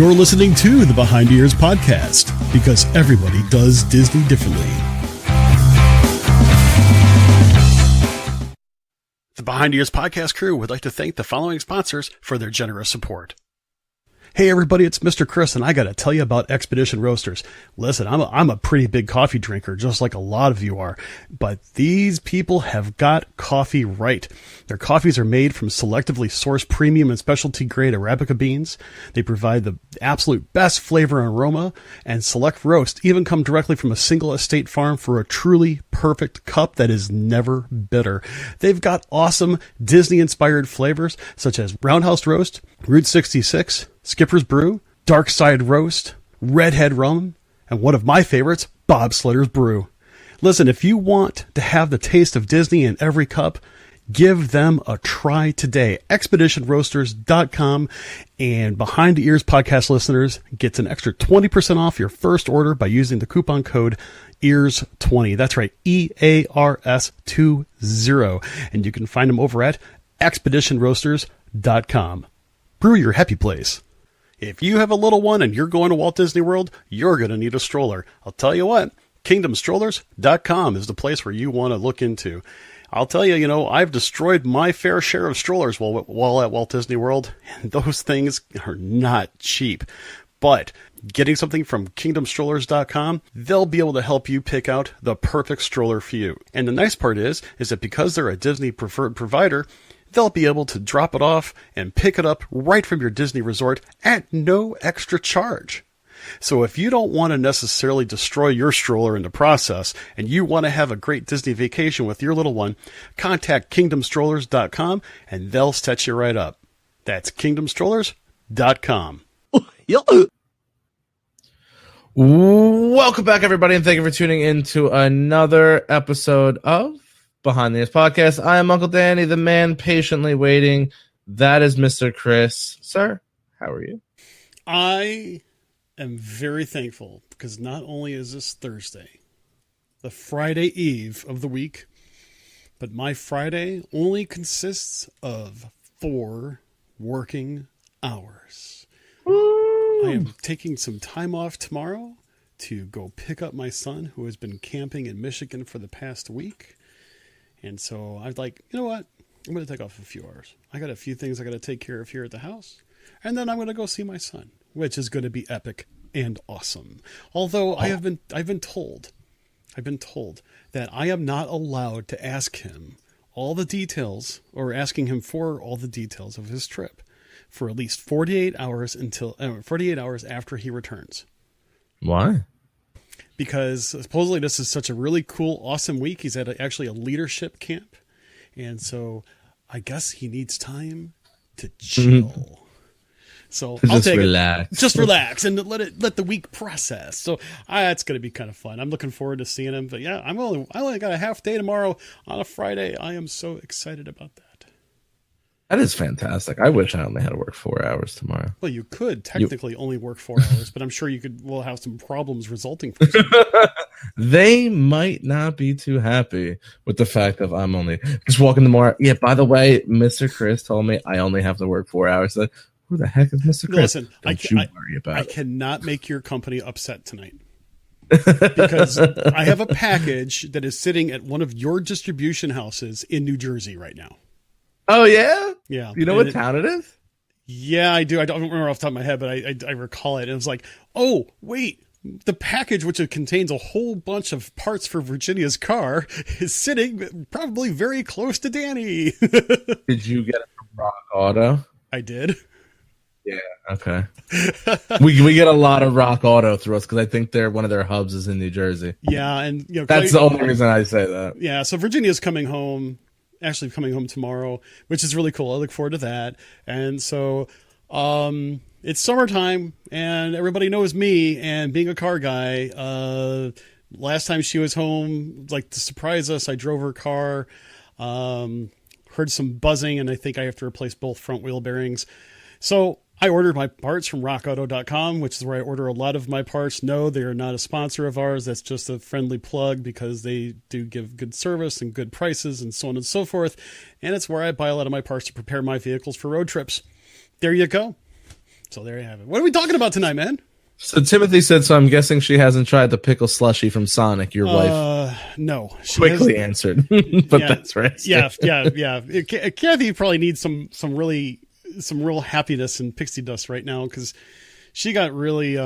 You're listening to the Behind Ears podcast because everybody does Disney differently. The Behind Ears podcast crew would like to thank the following sponsors for their generous support. Hey everybody, it's Mr. Chris, and I got to tell you about Expedition Roasters. Listen, I'm a pretty big coffee drinker, just like a lot of you are, but these people have got coffee right. Their coffees are made from selectively sourced premium and specialty grade Arabica beans. They provide the absolute best flavor and aroma, and select roasts even come directly from a single estate farm for a truly perfect cup that is never bitter. They've got awesome Disney-inspired flavors such as Roundhouse Roast, Route 66, Skipper's Brew, Dark Side Roast, Redhead Rum, and one of my favorites, Bobsledder's Brew. Listen, if you want to have the taste of Disney in every cup, give them a try today. ExpeditionRoasters.com, and Behind the Ears podcast listeners gets an extra 20% off your first order by using the coupon code EARS20. That's right, EARS20. And you can find them over at ExpeditionRoasters.com. Brew your happy place. If you have a little one and you're going to Walt Disney World, you're going to need a stroller. I'll tell you what, KingdomStrollers.com is the place where you want to look into. I'll tell you, I've destroyed my fair share of strollers while at Walt Disney World, and those things are not cheap. But getting something from KingdomStrollers.com, they'll be able to help you pick out the perfect stroller for you. And the nice part is that because they're a Disney preferred provider, they'll be able to drop it off and pick it up right from your Disney resort at no extra charge. So if you don't want to necessarily destroy your stroller in the process and you want to have a great Disney vacation with your little one, contact KingdomStrollers.com and they'll set you right up. That's KingdomStrollers.com. Welcome back, everybody, and thank you for tuning in to another episode of Behind the Ears podcast. I am Uncle Danny, the man patiently waiting. That is Mr. Chris. Sir, how are you? I am very thankful because not only is this Thursday, the Friday eve of the week, but my Friday only consists of 4 working hours. Woo! I am taking some time off tomorrow to go pick up my son who has been camping in Michigan for the past week. And so I was like, you know what? I'm going to take off a few hours. I got a few things I got to take care of here at the house. And then I'm going to go see my son, which is going to be epic and awesome. Although I've been told that I am not allowed to ask him all the details or asking him for all the details of his trip for at least 48 hours after he returns. Why? Because supposedly this is such a really cool, awesome week. He's at actually a leadership camp. And so I guess he needs time to chill. Mm-hmm. So I'll just relax and let the week process. So it's going to be kind of fun. I'm looking forward to seeing him. But yeah, I only got a half day tomorrow on a Friday. I am so excited about that. That is fantastic. I wish I only had to work 4 hours tomorrow. Well, you could technically only work 4 hours, but I'm sure we'll have some problems resulting from it. They might not be too happy with the fact that I'm only just walking tomorrow. Yeah, by the way, Mr. Chris told me I only have to work 4 hours. So who the heck is Mr. Chris? Listen, Don't you worry about it. I cannot make your company upset tonight. Because I have a package that is sitting at one of your distribution houses in New Jersey right now. Oh, yeah? Yeah. You know what town it is? Yeah, I do. I don't remember off the top of my head, but I recall it. And it was like, oh, wait, the package, which contains a whole bunch of parts for Virginia's car, is sitting probably very close to Danny. Did you get it from Rock Auto? I did. Yeah, okay. we get a lot of Rock Auto through us because I think one of their hubs is in New Jersey. Yeah, and that's the only reason I say that. Yeah, so Virginia's coming home tomorrow, which is really cool. I look forward to that. And so it's summertime and everybody knows me, and being a car guy, last time she was home, like to surprise us, I drove her car, heard some buzzing, and I think I have to replace both front wheel bearings. So I ordered my parts from rockauto.com, which is where I order a lot of my parts. No, they are not a sponsor of ours. That's just a friendly plug because they do give good service and good prices and so on and so forth. And it's where I buy a lot of my parts to prepare my vehicles for road trips. There you go. So there you have it. What are we talking about tonight, man? So Timothy said, so I'm guessing she hasn't tried the pickle slushy from Sonic, your wife. No. Quickly answered, but that's right. Yeah. Kathy probably needs some real happiness and pixie dust right now because she got really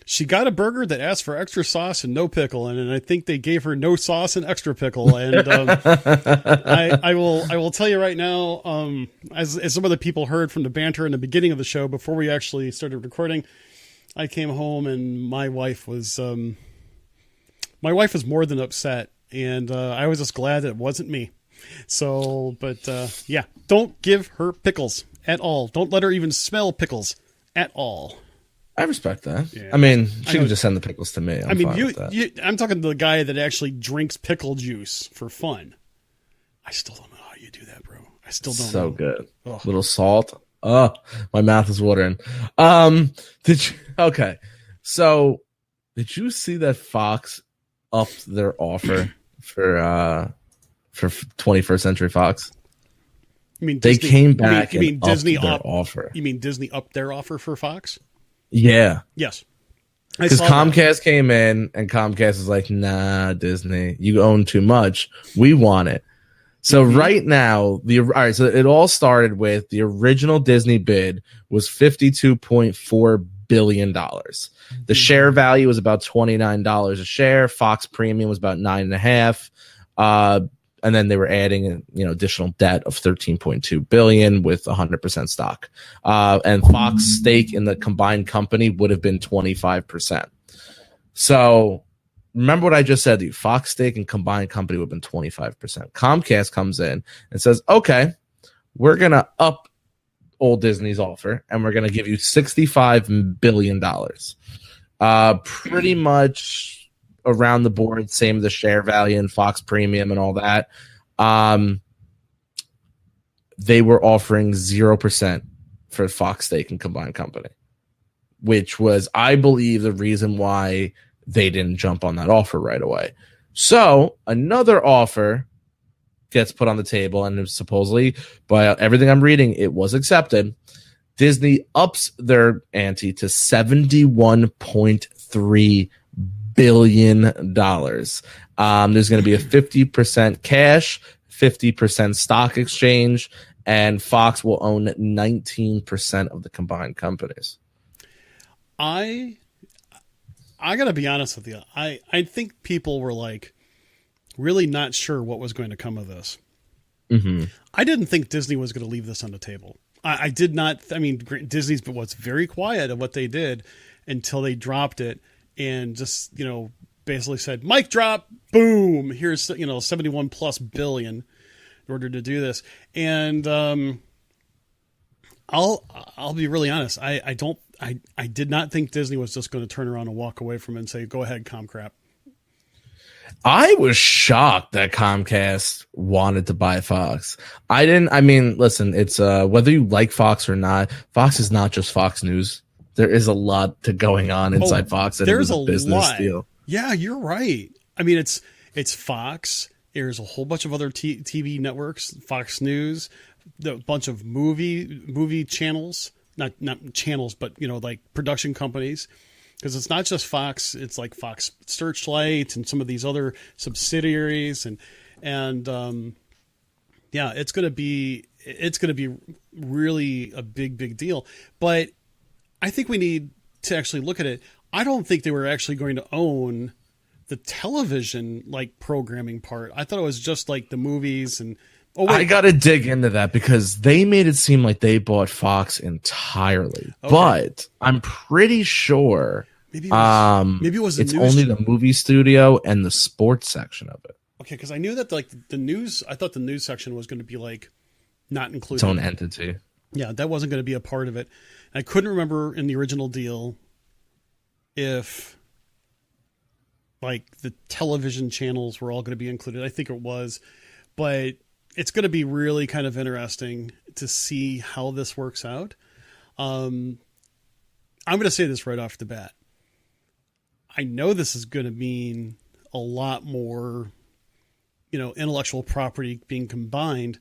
she got a burger that asked for extra sauce and no pickle in it, and I think they gave her no sauce and extra pickle. And I will tell you right now, as some of the people heard from the banter in the beginning of the show before we actually started recording, I came home and my wife was more than upset, and I was just glad that it wasn't me. So, but yeah, don't give her pickles at all. Don't let her even smell pickles at all. I respect that. Yeah. I mean, she can just send the pickles to me. I'm fine with that. I'm talking to the guy that actually drinks pickle juice for fun. I still don't know how you do that, bro. I still don't know. So good. Ugh. Little salt. Oh, my mouth is watering. Okay. So did you see that Fox upped their offer for 21st Century Fox? You mean they Disney, came back you mean and Disney upped their offer. You mean Disney upped their offer for Fox? Yeah. Yes. Because Comcast came in and Comcast is like, nah, Disney, you own too much. We want it. So right now, all right, so it all started with the original Disney bid was $52.4 billion. The share value was about $29 a share. Fox Premium was about $9.5. And then they were adding, additional debt of $13.2 billion with 100% stock. And Fox stake in the combined company would have been 25%. So remember what I just said to you. Fox stake and combined company would have been 25%. Comcast comes in and says, okay, we're going to up old Disney's offer and we're going to give you $65 billion. Pretty much around the board, same as the share value and Fox Premium and all that. They were offering 0% for Fox stake and combined company, which was, I believe, the reason why they didn't jump on that offer right away. So another offer gets put on the table, and supposedly, by everything I'm reading, it was accepted. Disney ups their ante to $71.3 billion. There's going to be a 50% cash, 50% stock exchange, and Fox will own 19% of the combined companies. I gotta be honest with you. I think people were like really not sure what was going to come of this. Mm-hmm. I didn't think Disney was going to leave this on the table. I did not. I mean, Disney's was very quiet of what they did until they dropped it. And just, basically said, mic drop, boom, here's, 71 plus billion in order to do this. And I'll be really honest. I did not think Disney was just going to turn around and walk away from it and say, go ahead, Comcrap. I was shocked that Comcast wanted to buy Fox. Listen, it's whether you like Fox or not, Fox is not just Fox News. There is a lot to going on inside Fox, and there's a business deal. Yeah, you're right. I mean, it's Fox. There's a whole bunch of other TV networks, Fox News, a bunch of movie channels, not channels, but like production companies. Because it's not just Fox; it's like Fox Searchlight and some of these other subsidiaries, and yeah, it's gonna be really a big deal. But I think we need to actually look at it. I don't think they were actually going to own the television programming part. I thought it was just like the movies and. Oh, wait. I got to dig into that because they made it seem like they bought Fox entirely, okay. But I'm pretty sure maybe it was it's only the movie studio and the sports section of it. Okay, because I knew that the news. I thought the news section was going to be not included. Its own entity. Yeah, that wasn't going to be a part of it. I couldn't remember in the original deal if the television channels were all going to be included. I think it was, but it's going to be really kind of interesting to see how this works out. I'm going to say this right off the bat. I know this is going to mean a lot more, intellectual property being combined.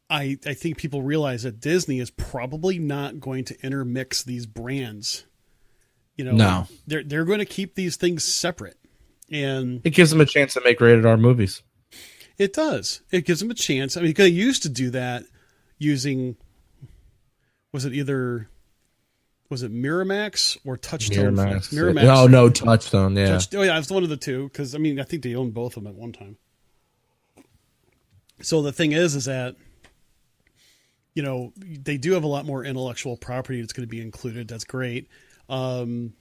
I think people realize that Disney is probably not going to intermix these brands. No. They're going to keep these things separate. And it gives them a chance to make rated R movies. It does. It gives them a chance. I mean, they used to do that using, was it Miramax or Touchstone? Miramax. Oh, no, Touchstone, yeah. Yeah, it's one of the two, because, I mean, I think they owned both of them at one time. So the thing is that, they do have a lot more intellectual property that's going to be included. That's great. I'm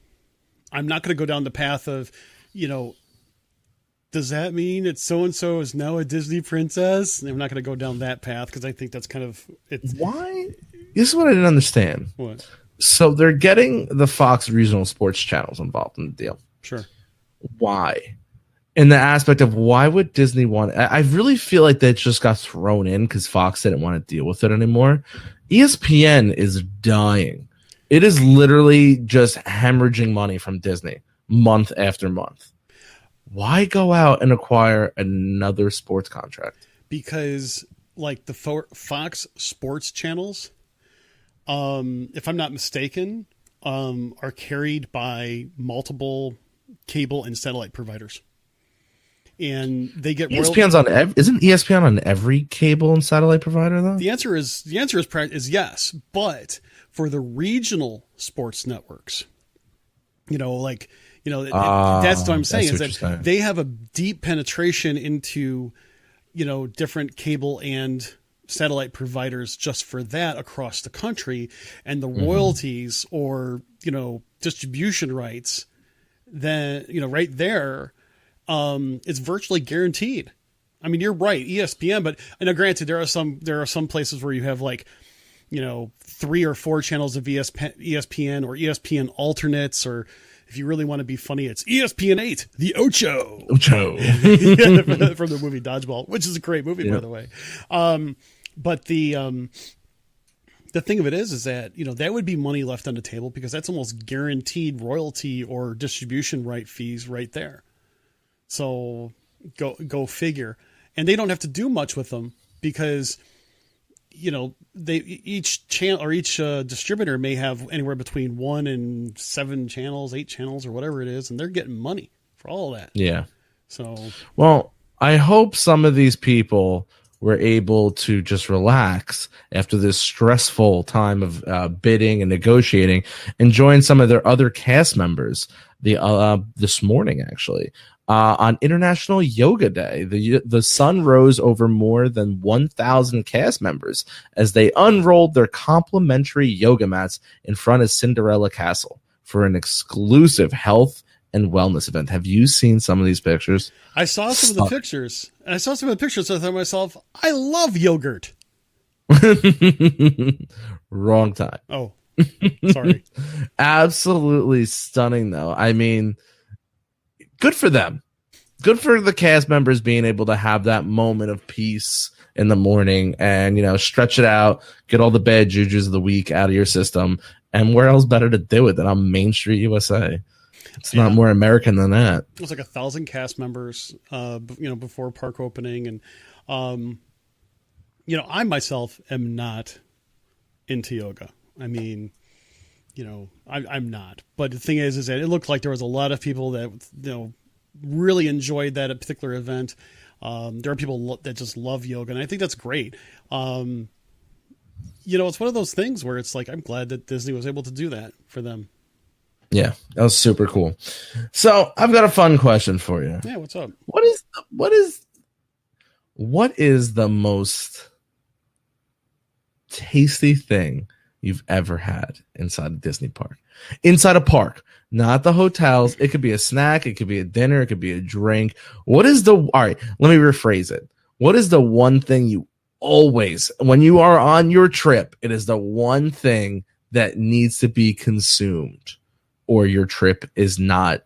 not going to go down the path of, does that mean that so-and-so is now a Disney princess? I'm not going to go down that path because I think that's kind of... Why? This is what I didn't understand. What? So they're getting the Fox regional sports channels involved in the deal. Sure. Why? In the aspect of why would Disney want... I really feel like that just got thrown in because Fox didn't want to deal with it anymore. ESPN is dying. It is literally just hemorrhaging money from Disney month after month. Why go out and acquire another sports contract? Because, like, the Fox sports channels, if I'm not mistaken, are carried by multiple cable and satellite providers. And they get ESPN's on isn't ESPN on every cable and satellite provider though? The answer is yes, but for the regional sports networks, that's what I'm saying is that they have a deep penetration into, different cable and satellite providers just for that across the country, and the royalties or, distribution rights, then, right there, it's virtually guaranteed. I mean, you're right, ESPN, but granted, there are some places where you have 3 or 4 channels of ESPN or ESPN alternates, or if you really want to be funny, it's ESPN 8, the Ocho. Yeah, from the movie Dodgeball, which is a great movie, by the way. But the thing of it is that, that would be money left on the table because that's almost guaranteed royalty or distribution right fees right there. So go figure. And they don't have to do much with them because, each channel or each distributor may have anywhere between 1 and 7 channels, 8 channels, or whatever it is, and they're getting money for all of that. Yeah. So, well, I hope some of these people were able to just relax after this stressful time of bidding and negotiating and join some of their other cast members this morning, actually. On International Yoga Day, the sun rose over more than 1,000 cast members as they unrolled their complimentary yoga mats in front of Cinderella Castle for an exclusive health and wellness event. Have you seen some of these pictures? I saw some of the pictures. And I saw some of the pictures, so I thought to myself, I love yogurt. Wrong time. Oh, sorry. Absolutely stunning, though. I mean, good for them. Good for the cast members being able to have that moment of peace in the morning and, stretch it out, get all the bad jujus of the week out of your system. And where else better to do it than on Main Street, USA? It's not more American than that. It was like 1,000 cast members, before park opening. And, I myself am not into yoga. I mean, I'm not. But the thing is that it looked like there was a lot of people that, really enjoyed that particular event. There are people that just love yoga, and I think that's great. It's one of those things where it's like, I'm glad that Disney was able to do that for them. Yeah, that was super cool. So I've got a fun question for you. Yeah, what's up? What is the most tasty thing you've ever had inside a Disney park? Inside a park, not the hotels. It could be a snack, it could be a dinner, it could be a drink. All right, let me rephrase it. What is the one thing you always, when you are on your trip, it is the one thing that needs to be consumed, or your trip is not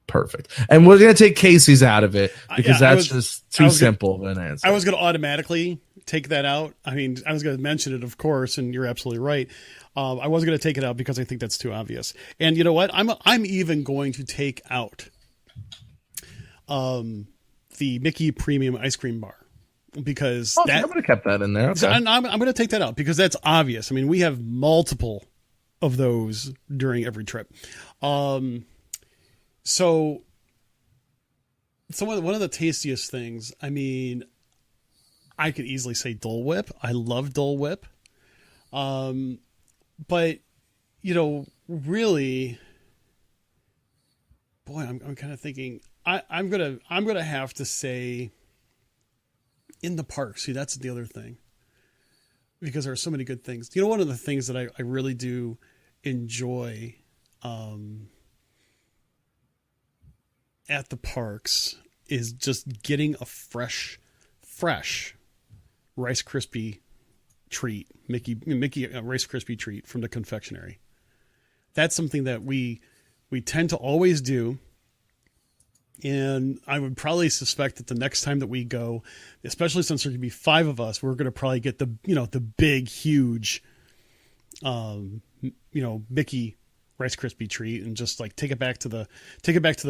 perfect? And we're going to take Casey's out of it because that's just too simple of an answer. I was going to automatically take that out. I mean, I was going to mention it, of course, and you're absolutely right. I wasn't going to take it out because I think that's too obvious. And you know what? I'm even going to take out the Mickey Premium Ice Cream Bar. because I would have kept that in there. Okay. I'm going to take that out because that's obvious. I mean, we have multiple of those during every trip. So one of the tastiest things, I mean, I could easily say Dole Whip. I love Dole Whip. But really, boy, I'm kind of thinking I'm gonna have to say in the park. See, that's the other thing, because there are so many good things. One of the things that I really do enjoy at the parks is just getting a fresh Rice Krispie treat, Mickey Rice Krispie treat from the confectionery. That's something that we tend to always do. And I would probably suspect that the next time that we go, especially since there could be 5 of us, we're going to probably get the big, huge, Mickey Rice Krispie treat and just like take it back to the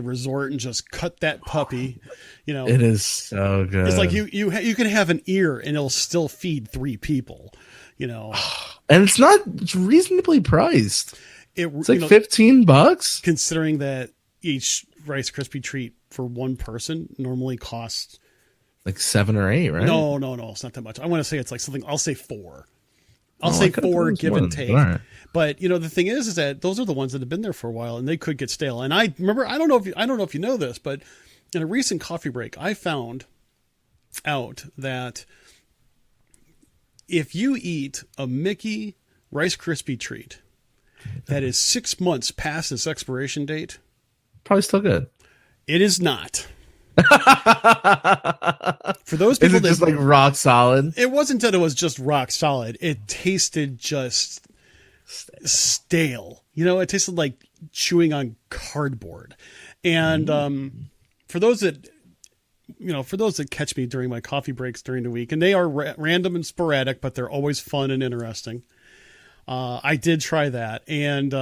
resort and just cut that puppy. It is so good. It's like you can have an ear and it'll still feed 3 people. And it's reasonably priced. It's like $15, considering that each Rice Krispie treat for one person normally costs like 7 or 8, right? No, it's not that much. I want to say it's like something. I'll say 4. I'll say 4, give and take. Right. But the thing is that those are the ones that have been there for a while and they could get stale. And I remember, I don't know if you know this, but in a recent coffee break, I found out that if you eat a Mickey Rice Krispie treat that is 6 months past its expiration date, probably still good. It is not. For those people, is it just like rock solid? It wasn't that it was just rock solid. It tasted just stale. It tasted like chewing on cardboard. And for those that catch me during my coffee breaks during the week, and they are random and sporadic, but they're always fun and interesting. I did try that, and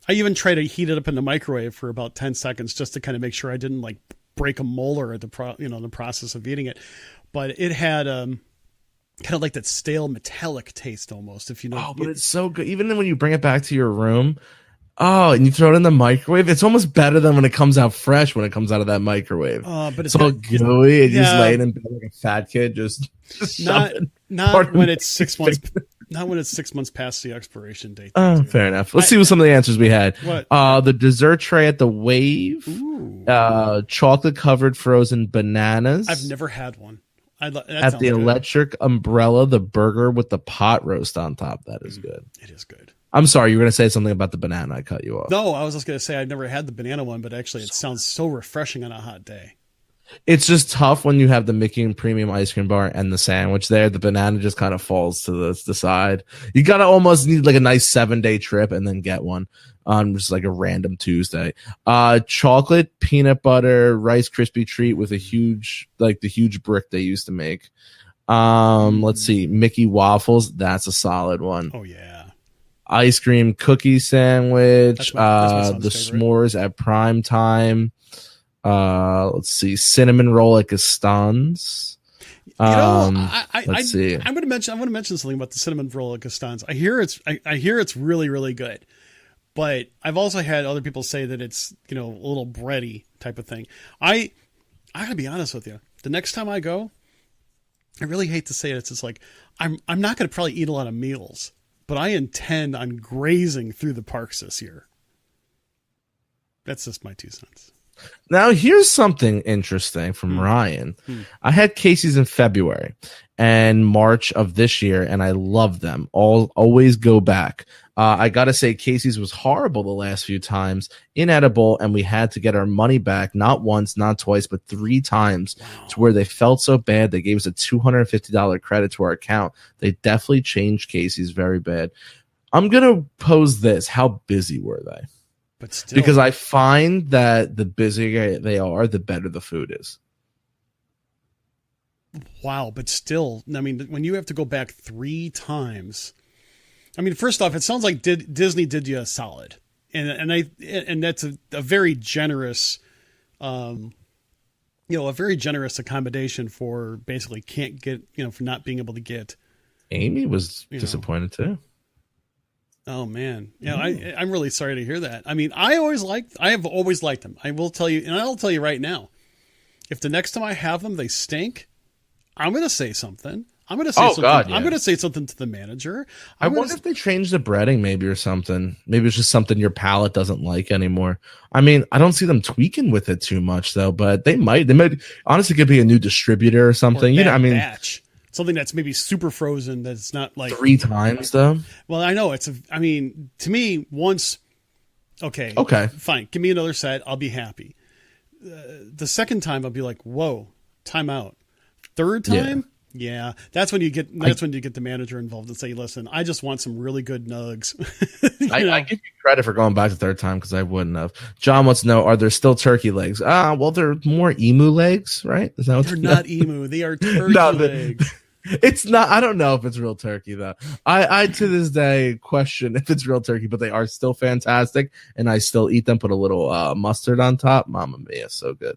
I even tried to heat it up in the microwave for about 10 seconds just to kind of make sure I didn't like break a molar at the process of eating it. But it had kind of like that stale metallic taste almost. But it's so good. Even when you bring it back to your room, and you throw it in the microwave, it's almost better than when it comes out fresh. When it comes out of that microwave, but it's all gooey and just laying in bed like a fat kid, just not when it's 6 months. Not when it's 6 months past the expiration date. Oh, fair enough. Let's see what some of the answers we had. What? The dessert tray at the Wave. Chocolate covered frozen bananas. I've never had one. At the Electric Umbrella, the burger with the pot roast on top. That is good. It is good. I'm sorry, you were going to say something about the banana. I cut you off. No, I was just going to say I've never had the banana one, but actually it sounds so refreshing on a hot day. It's just tough when you have the Mickey and Premium ice cream bar and the sandwich there. The banana just kind of falls to the side. You got to almost need like a nice 7-day trip and then get one on just like a random Tuesday. Chocolate peanut butter Rice Krispie treat with the huge brick they used to make. Let's see. Mickey waffles. That's a solid one. Oh yeah. Ice cream cookie sandwich. That's my the favorite. s'mores at prime time. Let's see, cinnamon roll at Gaston's. Let's see. I'm going to mention something about the cinnamon roll at Gaston's. I hear it's really, really good, but I've also had other people say that it's a little bready type of thing. I gotta be honest with you. The next time I go, I really hate to say it. It's just like I'm not going to probably eat a lot of meals, but I intend on grazing through the parks this year. That's just my 2 cents. Now, here's something interesting from Ryan. I had Casey's in February and March of this year, and I love them. Always go back. I got to say, Casey's was horrible the last few times, inedible, and we had to get our money back, not once, not twice, but 3 times, to where they felt so bad. They gave us a $250 credit to our account. They definitely changed Casey's very bad. I'm going to pose this. How busy were they? But still, because I find that the busier they are, the better the food is. Wow, but still, I mean, when you have to go back 3 times, I mean, first off, it sounds like Disney did you a solid, and that's a very generous, a very generous accommodation for basically can't get, for not being able to get. Amy was disappointed too. Oh man. Yeah. I'm really sorry to hear that. I mean, I have always liked them. I will tell you, and I'll tell you right now, if the next time I have them, they stink, I'm going to say something. I'm going to say something. God, yeah. I'm going to say something to the manager. I wonder if they changed the breading maybe or something. Maybe it's just something your palate doesn't like anymore. I mean, I don't see them tweaking with it too much though, but they might. Honestly, could be a new distributor or something. Or batch. Something that's maybe super frozen. That's not like 3 times though. Well, I know to me, once. Okay. Fine. Give me another set. I'll be happy. The second time I'll be like, whoa, time out. Third time. Yeah, that's when you get the manager involved and say, "Listen, I just want some really good nugs." I give you credit for going back the third time because I wouldn't have. John wants to know: are there still turkey legs? Well, they're more emu legs, right? Is that what they're not emu? They are turkey legs. It's not. I don't know if it's real turkey though. I to this day question if it's real turkey, but they are still fantastic, and I still eat them. Put a little mustard on top. Mamma mia, so good.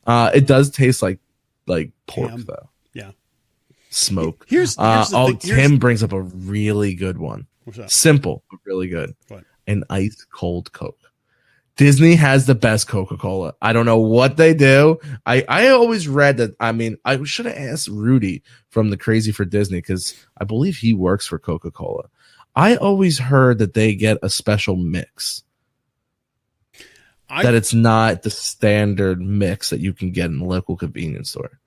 It does taste like pork though. Yeah. Smoke. Here's the thing. Tim brings up a really good one. What's that? Simple, but really good. What? An ice cold Coke. Disney has the best Coca-Cola. I don't know what they do. I always read that. I mean, I should have asked Rudy from the Crazy for Disney because I believe he works for Coca-Cola. I always heard that they get a special mix. That it's not the standard mix that you can get in the local convenience store.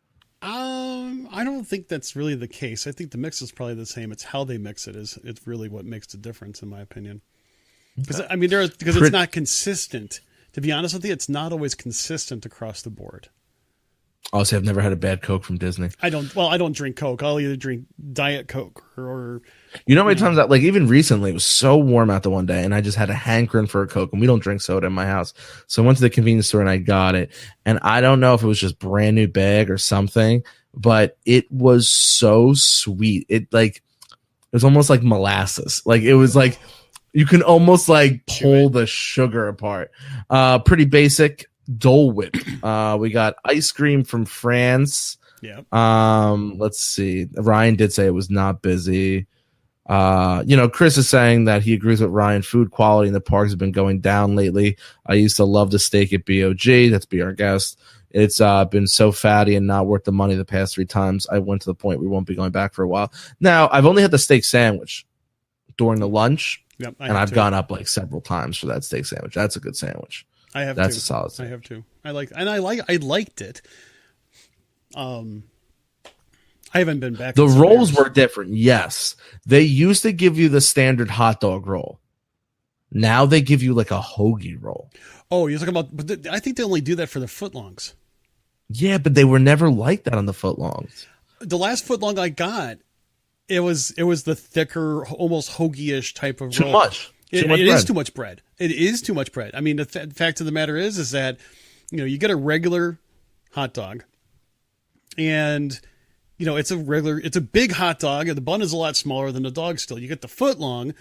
I don't think that's really the case. I think the mix is probably the same. It's how they mix it it's really what makes the difference, in my opinion. Because it's not consistent. To be honest with you, it's not always consistent across the board. Also, I've never had a bad Coke from Disney. I don't drink Coke. I'll either drink Diet Coke or you know how many times that, like, even recently it was so warm out the one day and I just had a hankering for a Coke, and we don't drink soda in my house. So I went to the convenience store and I got it. And I don't know if it was just brand new bag or something, but it was so sweet. It was almost like molasses. Like it was like you can almost like pull the sugar apart. Pretty basic. Dole Whip. We got ice cream from France. Yeah. Let's see. Ryan did say it was not busy. Chris is saying that he agrees with Ryan. Food quality in the parks has been going down lately. I used to love the steak at BOG. That's Be Our Guest. It's been so fatty and not worth the money the past 3 times. I went to the point we won't be going back for a while. Now, I've only had the steak sandwich during the lunch, and I've gone up like several times for that steak sandwich. That's a good sandwich. That's a solid sandwich. I have too. I liked it. I haven't been back. The rolls were different. Yes. They used to give you the standard hot dog roll. Now they give you like a hoagie roll. Oh, you're talking about, but I think they only do that for the footlongs. Yeah, but they were never like that on the footlongs. The last footlong I got, it was the thicker, almost hoagie-ish type of roll. Too much. It is too much bread. It is too much bread. I mean, the fact of the matter is that, you get a regular hot dog and, it's a big hot dog and the bun is a lot smaller than the dog still. You get the footlong,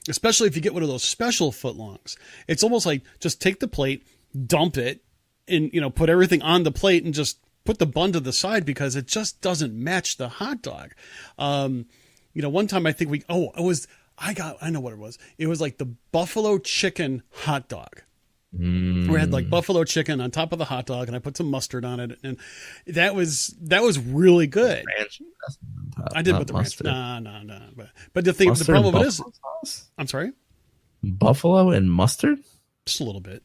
especially if you get one of those special footlongs. It's almost like just take the plate, dump it, and, put everything on the plate and just put the bun to the side because it just doesn't match the hot dog. One time I think I know what it was. It was like the buffalo chicken hot dog. We had like buffalo chicken on top of the hot dog, and I put some mustard on it, and that was really good. Ranch. I did put the mustard. No. But the problem with it is, sauce? I'm sorry, buffalo and mustard, just a little bit,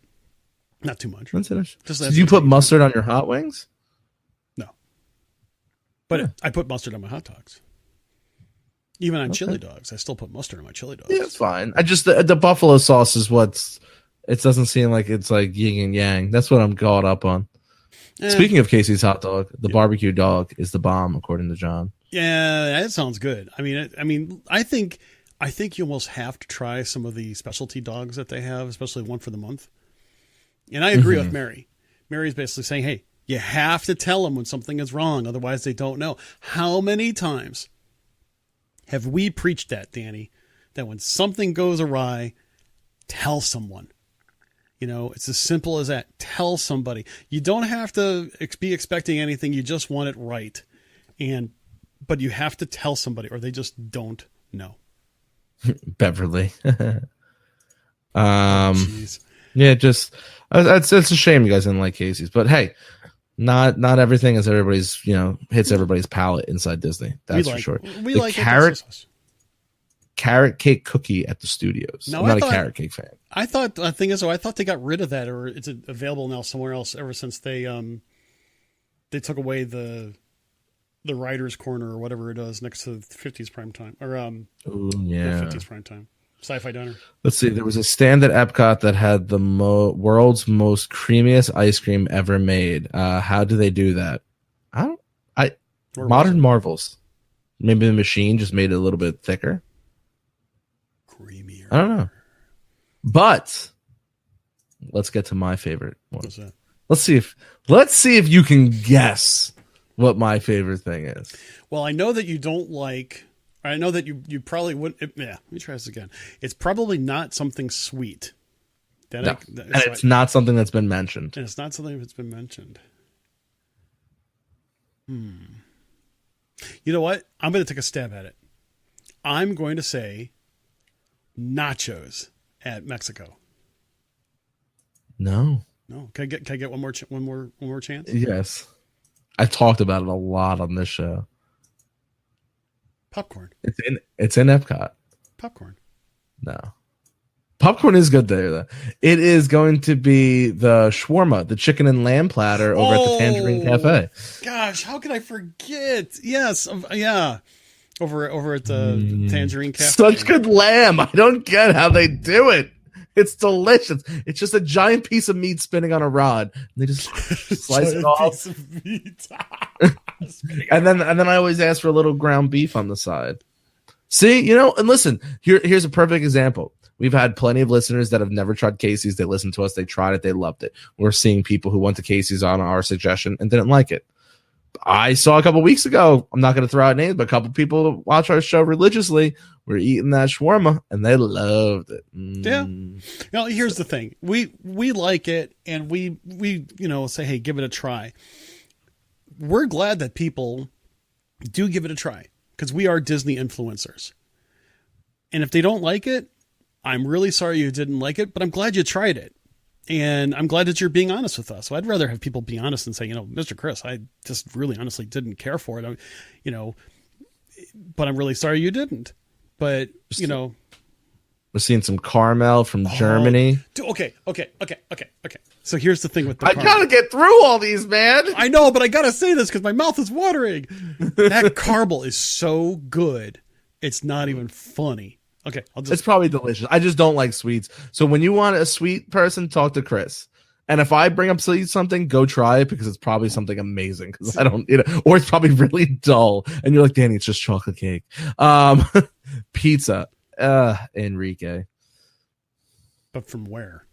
not too much. Did you put mustard on your hot wings? No, but I put mustard on my hot dogs. Even on chili dogs, I still put mustard on my chili dogs. Yeah, it's fine. I just the buffalo sauce is what's. It doesn't seem like it's like yin and yang. That's what I'm caught up on. Speaking of Casey's hot dog, the barbecue dog is the bomb, according to John. Yeah, that sounds good. I think you almost have to try some of the specialty dogs that they have, especially one for the month. And I agree with Mary. Mary's basically saying, hey, you have to tell them when something is wrong, otherwise they don't know. How many times have we preached that, Danny, that when something goes awry, tell someone? You know, it's as simple as that. Tell somebody. You don't have to be expecting anything. You just want it right. But you have to tell somebody or they just don't know. Beverly. Jeez. Yeah, just it's a shame you guys didn't like Casey's, but hey, not everything is everybody's, hits everybody's palate inside Disney. That's for sure. We the like carrot cake cookie at the studios. I'm not a carrot cake fan. I thought the thing is, I thought they got rid of that, or it's available now somewhere else. Ever since they took away the writers' corner or whatever it is next to 50s prime time or 50s prime time sci-fi diner. Let's see. There was a stand at Epcot that had the world's most creamiest ice cream ever made. How do they do that? Modern Marvels. Maybe the machine just made it a little bit thicker. Creamier. I don't know. But let's get to my favorite one. What's that? Let's see if you can guess what my favorite thing is. Well, I know that you don't like. I know that you probably wouldn't. Yeah, let me try this again. It's probably not something sweet. It's not something that's been mentioned. And it's not something that's been mentioned. You know what? I'm going to take a stab at it. I'm going to say nachos at Mexico. No. Can I get one more chance? Yes. I've talked about it a lot on this show. Popcorn. It's in Epcot. Popcorn. No. Popcorn is good there, though. It is going to be the shawarma, the chicken and lamb platter over at the Tangerine Cafe. Gosh, how could I forget? Yes, yeah. Over at the Tangerine Cafe. Such good lamb. I don't get how they do it. It's delicious. It's just a giant piece of meat spinning on a rod. And they just slice it off. Piece of meat. and then I always ask for a little ground beef on the side. See, and listen, here's a perfect example. We've had plenty of listeners that have never tried Casey's. They listened to us. They tried it. They loved it. We're seeing people who went to Casey's on our suggestion and didn't like it. I saw a couple weeks ago, I'm not going to throw out names, but a couple people that watch our show religiously were eating that shawarma and they loved it. Yeah. Now, here's the thing. We like it and we say, hey, give it a try. We're glad that people do give it a try because we are Disney influencers. And if they don't like it, I'm really sorry you didn't like it, but I'm glad you tried it. And I'm glad that you're being honest with us. So I'd rather have people be honest and say, Mr. Chris, I just really honestly didn't care for it. But I'm really sorry you didn't. But, we're seeing some caramel from Germany. Okay. So here's the thing with the caramel. I gotta get through all these, man. I know, but I gotta say this because my mouth is watering. That caramel is so good. It's not even funny. Okay, it's probably delicious. I just don't like sweets. So when you want a sweet person, talk to Chris. And if I bring up something, go try it because it's probably something amazing. Because I don't, or it's probably really dull. And you're like, Danny, it's just chocolate cake. Pizza, Enrique. But from where?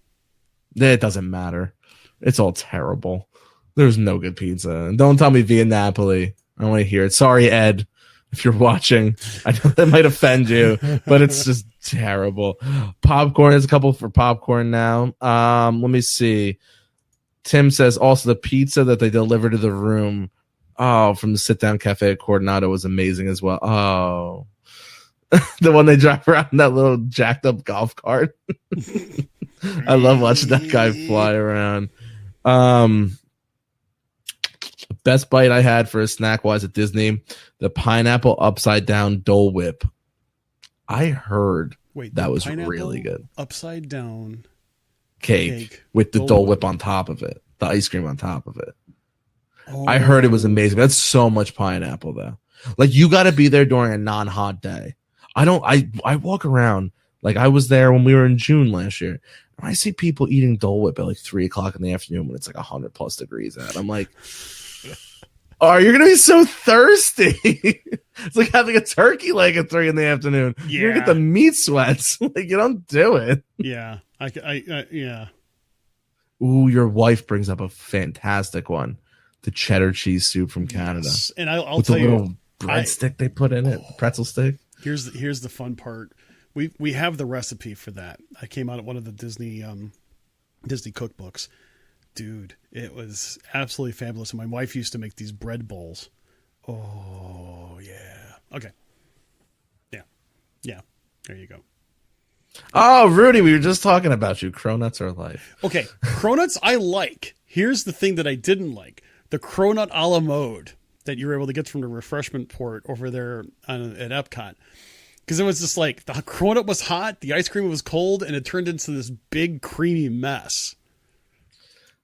It doesn't matter. It's all terrible. There's no good pizza. And don't tell me Via Napoli. I don't want to hear it. Sorry, Ed. If you're watching, I know that might offend you, but it's just terrible. Popcorn is a couple for popcorn now. Let me see. Tim says also the pizza that they delivered to the room from the sit down cafe at Coronado was amazing as well. Oh, the one they drive around in that little jacked up golf cart. I love watching that guy fly around. Best bite I had for a snack wise at Disney, the pineapple upside down Dole Whip. I heard that was really good. Upside down cake with the Dole Whip on top of it, the ice cream on top of it. Oh. I heard it was amazing. That's so much pineapple though. Like you got to be there during a non-hot day. I walk around like I was there when we were in June last year. And I see people eating Dole Whip at like 3:00 in the afternoon when it's like 100+ degrees out. I'm like, oh, you're gonna be so thirsty. It's like having a turkey leg at 3 PM. Yeah. You're gonna get the meat sweats. Like you don't do it. Yeah, yeah. Ooh, your wife brings up a fantastic one: the cheddar cheese soup from Canada. Yes. And I'll with tell the you, little breadstick they put in it, pretzel stick. Here's the fun part. We have the recipe for that. I came out at one of the Disney Disney cookbooks. Dude, it was absolutely fabulous. And my wife used to make these bread bowls. Oh, yeah. Okay. Yeah. Yeah. There you go. Oh, Rudy, we were just talking about you. Cronuts are life. Okay. Cronuts I like. Here's the thing that I didn't like. The cronut a la mode that you were able to get from the refreshment port over there at Epcot. Because it was just like the cronut was hot, the ice cream was cold, and it turned into this big creamy mess.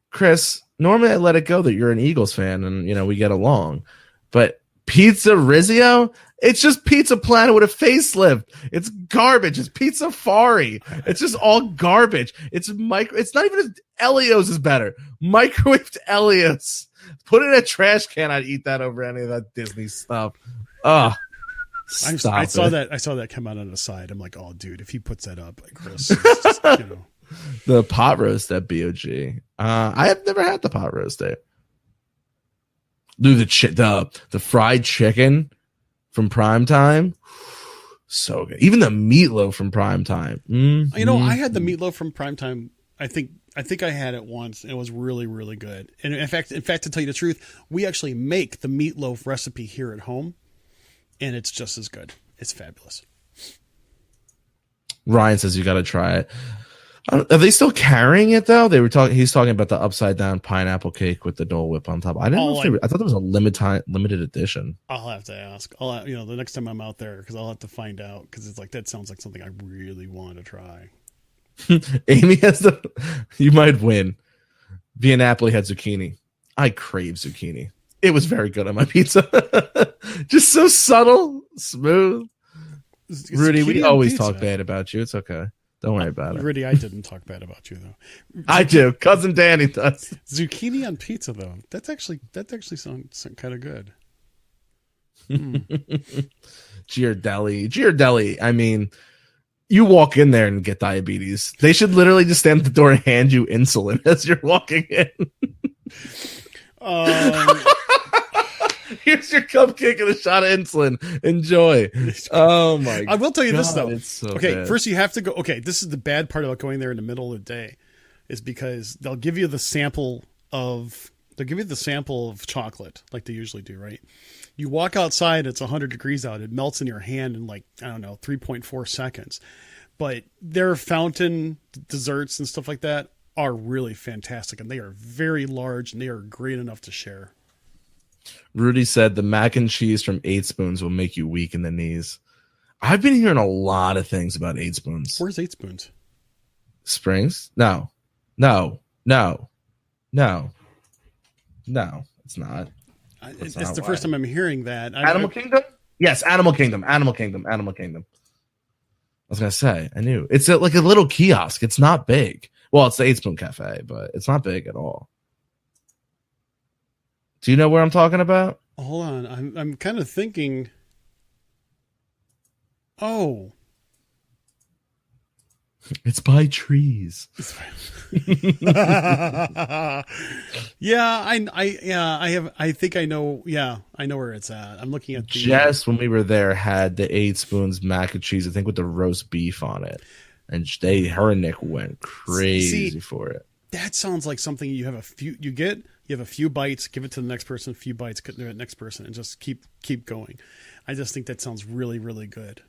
Chris, normally I let it go that you're an Eagles fan and, we get along. But Pizza Rizzio, it's just Pizza Planet with a facelift. It's garbage. It's Pizza Fari. It's just all garbage. It's not even Elio's is better. Microwaved Elio's. Put it in a trash can. I'd eat that over any of that Disney stuff. Oh, I saw that come out on the side. I'm like, oh, dude, if he puts that up, Chris, just, The pot roast at BOG. I have never had the pot roast there. Dude, the fried chicken from Primetime, so good. Even the meatloaf from Primetime. I had the meatloaf from Primetime. I think I had it once, and it was really, really good. And in fact, to tell you the truth, we actually make the meatloaf recipe here at home, and it's just as good. It's fabulous. Ryan says you got to try it. Are they still carrying it though? He's talking about the upside down pineapple cake with the Dole Whip on top. I didn't know. I thought there was a limited edition. I'll have to ask. The next time I'm out there, because I'll have to find out, because it's like that sounds like something I really want to try. Amy has you might win. Via Napoli had zucchini. I crave zucchini. It was very good on my pizza. Just so subtle, smooth. Rudy, we always talk bad about you. It's okay. Don't worry about it. Rudy, I didn't talk bad about you though. I do. Cousin Danny does. Zucchini on pizza though. That actually sounds kind of good. Ghirardelli. I mean, you walk in there and get diabetes. They should literally just stand at the door and hand you insulin as you're walking in. Here's your cupcake and a shot of insulin. Enjoy. Oh my God. I will tell you this though. It's so okay, bad. first you have to go. Okay, this is the bad part about going there in the middle of the day, is because they'll give you the sample of chocolate like they usually do, right? You walk outside, it's 100 degrees out. It melts in your hand in 3.4 seconds. But their fountain desserts and stuff like that are really fantastic, and they are very large and they are great enough to share. Rudy said the mac and cheese from 8 Spoons will make you weak in the knees. I've been hearing a lot of things about 8 Spoons. Where's 8 Spoons? Springs? No, it's not. It's the first time I'm hearing that. Animal Kingdom? Yes, Animal Kingdom. I was going to say, I knew. It's like a little kiosk. It's not big. Well, it's the 8 Spoon Cafe, but it's not big at all. Do you know where I'm talking about? Hold on. I'm kind of thinking. Oh. It's by trees. Yeah, I think I know. Yeah, I know where it's at. I'm looking at Jess, when we were there, had the 8 Spoons mac and cheese, I think with the roast beef on it. And her and Nick went crazy for it. That sounds like something you have a few bites, give it to the next person, a few bites, give it to the next person, and just keep going. I just think that sounds really, really good.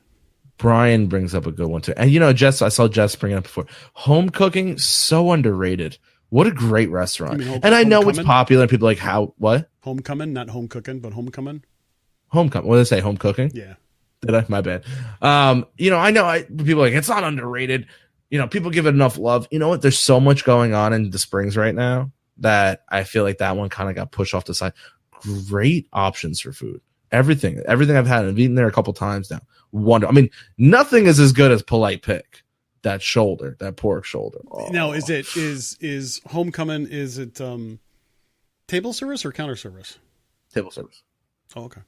Brian brings up a good one too. And Jess, I saw Jess bring it up before. Home cooking, so underrated. What a great restaurant. And I know it's popular and people are like, what? Homecoming, not home cooking, but homecoming. Homecoming. What did I say? Home cooking? Yeah. Did I? My bad. I know people are like, it's not underrated. People give it enough love. You know what? There's so much going on in the Springs right now that I feel like that one kind of got pushed off the side. Great options for food. Everything I've had, I've eaten there a couple times now. Nothing is as good as Polite Pick. That pork shoulder. Oh. Now, is Homecoming? Is it table service or counter service? Table service. Oh, okay.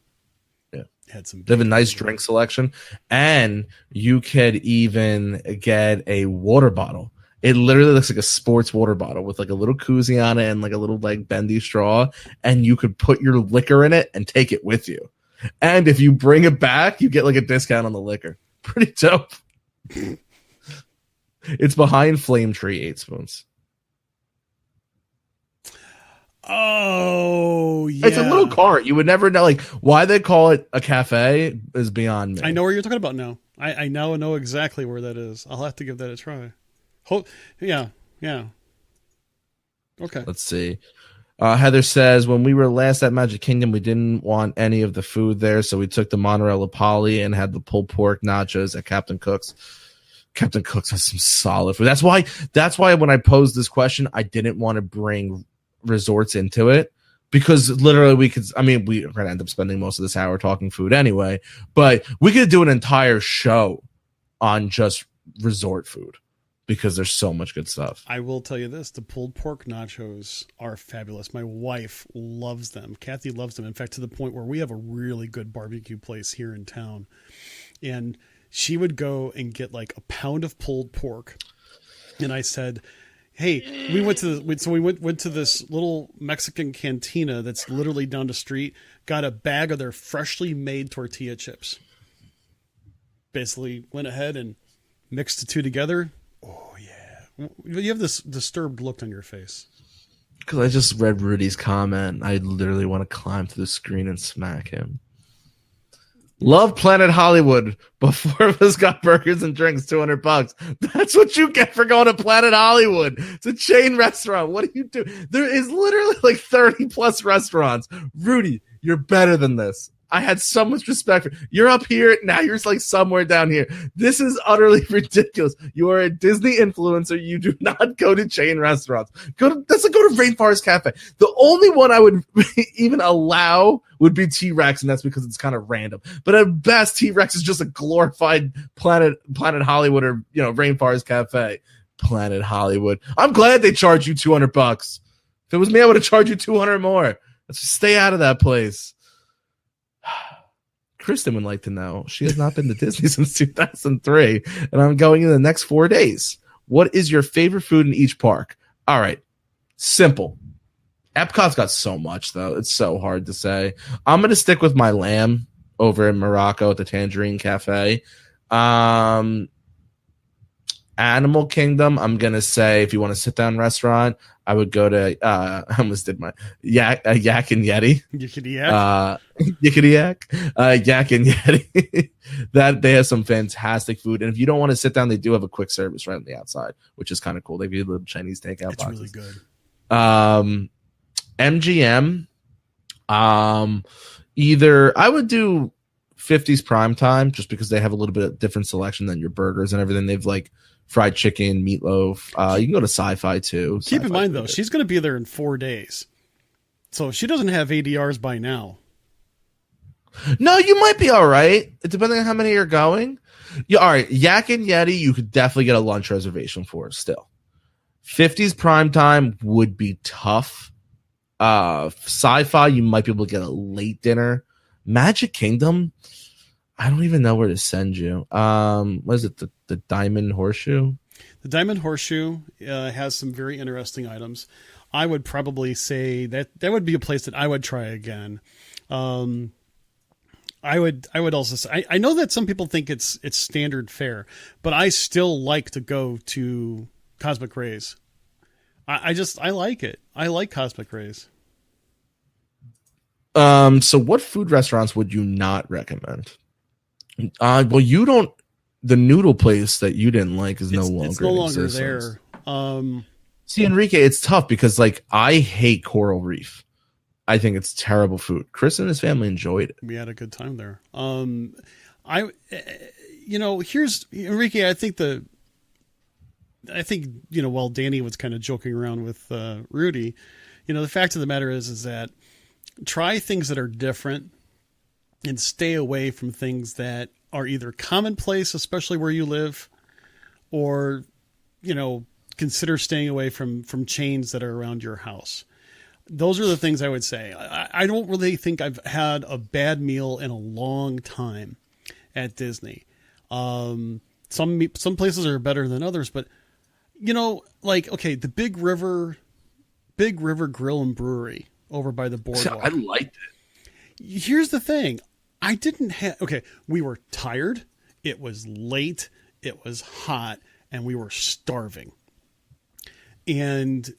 Yeah, they have a nice drink selection, and you could even get a water bottle. It literally looks like a sports water bottle with like a little koozie on it and like a little like bendy straw, and you could put your liquor in it and take it with you. And if you bring it back, you get like a discount on the liquor. Pretty dope. It's behind Flame Tree 8 Spoons. Oh, yeah. It's a little cart. You would never know. Like, why they call it a cafe is beyond me. I know where you're talking about now. I now know exactly where that is. I'll have to give that a try. Yeah. Okay. Let's see. Heather says, when we were last at Magic Kingdom, we didn't want any of the food there, so we took the mozzarella Polly and had the pulled pork nachos at Captain Cook's. Captain Cook's has some solid food. That's why when I posed this question, I didn't want to bring resorts into it, because literally we're going to end up spending most of this hour talking food anyway, but we could do an entire show on just resort food because there's so much good stuff. I will tell you this, the pulled pork nachos are fabulous. My wife loves them. Kathy loves them. In fact, to the point where we have a really good barbecue place here in town, and she would go and get like a pound of pulled pork. And I said, hey, we went to this little Mexican cantina that's literally down the street, got a bag of their freshly made tortilla chips. Basically went ahead and mixed the two together. Oh, yeah. You have this disturbed look on your face. Because I just read Rudy's comment. I literally want to climb through the screen and smack him. Love Planet Hollywood, but 4 of us got burgers and drinks, $200. That's what you get for going to Planet Hollywood. It's a chain restaurant. What do you do? There is literally like 30 plus restaurants. Rudy, you're better than this. I had so much respect for you're up here. Now you're like somewhere down here. This is utterly ridiculous. You are a Disney influencer. You do not go to chain restaurants. Go to Rainforest Cafe. The only one I would even allow would be T-Rex, and that's because it's kind of random. But at best, T-Rex is just a glorified Planet Hollywood or Rainforest Cafe. Planet Hollywood. I'm glad they charge you $200. If it was me, I would have charged you $200 more. Let's just stay out of that place. Kristen would like to know. She has not been to Disney since 2003, and I'm going in the next 4 days. What is your favorite food in each park? All right. Simple. Epcot's got so much, though. It's so hard to say. I'm going to stick with my lamb over in Morocco at the Tangerine Cafe. Animal Kingdom, I'm going to say, if you want a sit-down restaurant, I would go to, I almost did my Yak and Yeti. Yickety Yak. Yickety Yak. Yak and Yeti. That they have some fantastic food. And if you don't want to sit down, they do have a quick service right on the outside, which is kind of cool. They give you little Chinese takeout It's boxes. really good. MGM. Either I would do 50s prime time just because they have a little bit of different selection than your burgers and everything. They've like fried chicken, meatloaf. You can go to Sci-Fi too. Keep in mind, though, she's going to be there in 4 days. So she doesn't have ADRs by now. No, you might be all right. Depending on how many are going. Yeah, all right. Yak and Yeti, you could definitely get a lunch reservation for still. 50s prime time would be tough. Sci-Fi, you might be able to get a late dinner. Magic Kingdom, I don't even know where to send you. What is it? The Diamond Horseshoe? The Diamond Horseshoe has some very interesting items. I would probably say that would be a place that I would try again. I would also say, I know that some people think it's standard fare, but I still like to go to Cosmic Rays. I like it. I like Cosmic Rays. So what food restaurants would you not recommend? Well, you don't. The noodle place that you didn't like is no longer. It's no longer there. See, Enrique, it's tough because like I hate Coral Reef. I think it's terrible food. Chris and his family enjoyed it. We had a good time there. Here's Enrique. I think while Danny was kind of joking around with Rudy, the fact of the matter is that try things that are different and stay away from things that are either commonplace, especially where you live, or, consider staying away from chains that are around your house. Those are the things I would say. I don't really think I've had a bad meal in a long time at Disney. Some places are better than others, but the Big River Grill and Brewery over by the boardwalk. I liked it. Here's the thing. We were tired. It was late. It was hot and we were starving. And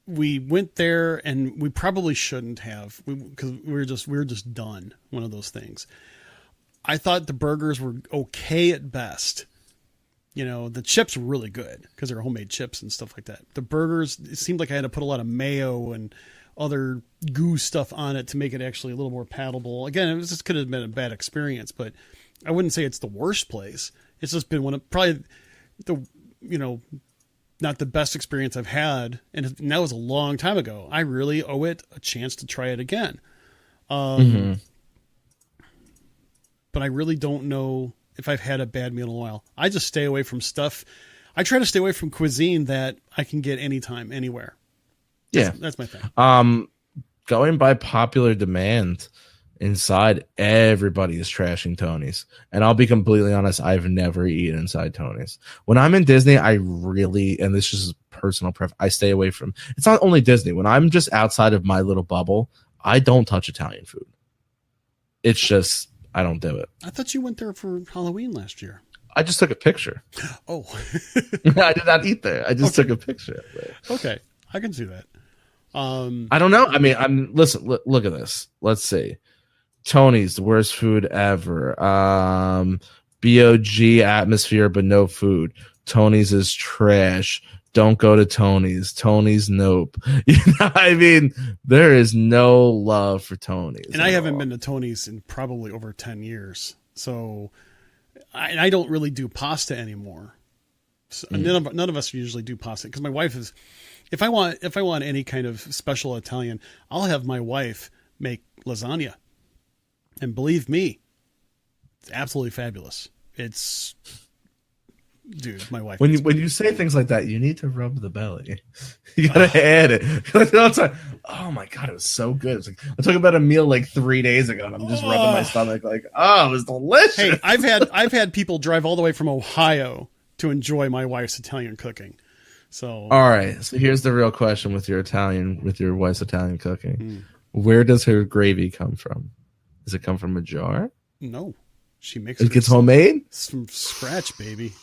we went there and we probably shouldn't have, because we were just done. One of those things. I thought the burgers were okay at best. You know, the chips were really good because they're homemade chips and stuff like that. The burgers, it seemed like I had to put a lot of mayo and other goo stuff on it to make it actually a little more palatable. Again, it was just could have been a bad experience, but I wouldn't say it's the worst place. It's just been one of probably the, not the best experience I've had. And that was a long time ago. I really owe it a chance to try it again. But I really don't know if I've had a bad meal in a while. I just stay away from stuff. I try to stay away from cuisine that I can get anytime, anywhere. That's my thing. Going by popular demand inside, everybody is trashing Tony's. And I'll be completely honest, I've never eaten inside Tony's. When I'm in Disney, I really, and this is personal preference, I stay away from, it's not only Disney. When I'm just outside of my little bubble, I don't touch Italian food. It's just, I don't do it. I thought you went there for Halloween last year. I just took a picture. Oh. I did not eat there. I just took a picture. Okay. I can see that. I don't know. I mean, listen, look at this. Let's see. Tony's, the worst food ever. BOG atmosphere, but no food. Tony's is trash. Don't go to Tony's. Tony's, nope. I mean, there is no love for Tony's. And I haven't been to Tony's in probably over 10 years. So I don't really do pasta anymore. So none of us usually do pasta because my wife is, if I want any kind of special Italian, I'll have my wife make lasagna. And believe me, it's absolutely fabulous. It's, dude, my wife. When you say things like that, you need to rub the belly. You gotta add it. Oh my god, it was so good. It's like, I talking about a meal like 3 days ago, and I'm just rubbing my stomach like, oh, it was delicious. Hey, I've had people drive all the way from Ohio to enjoy my wife's Italian cooking. So all right, so here's the real question with your wife's Italian cooking. Where does her gravy come from? Does it come from a jar? No, she makes it. Gets homemade from scratch, baby.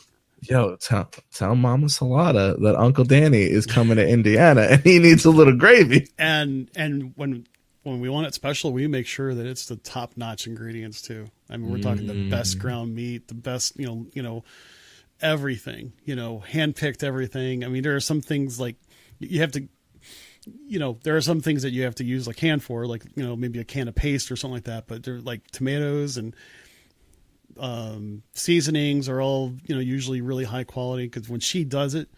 Yo, tell Mama Salata that Uncle Danny is coming to Indiana and he needs a little gravy. And when we want it special, we make sure that it's the top notch ingredients too. I mean, we're talking the best ground meat, the best, everything, handpicked everything. I mean, there are some things like you have to, there are some things that you have to use a can for, like, maybe a can of paste or something like that. But they're like tomatoes and seasonings are all, usually really high quality because when she does it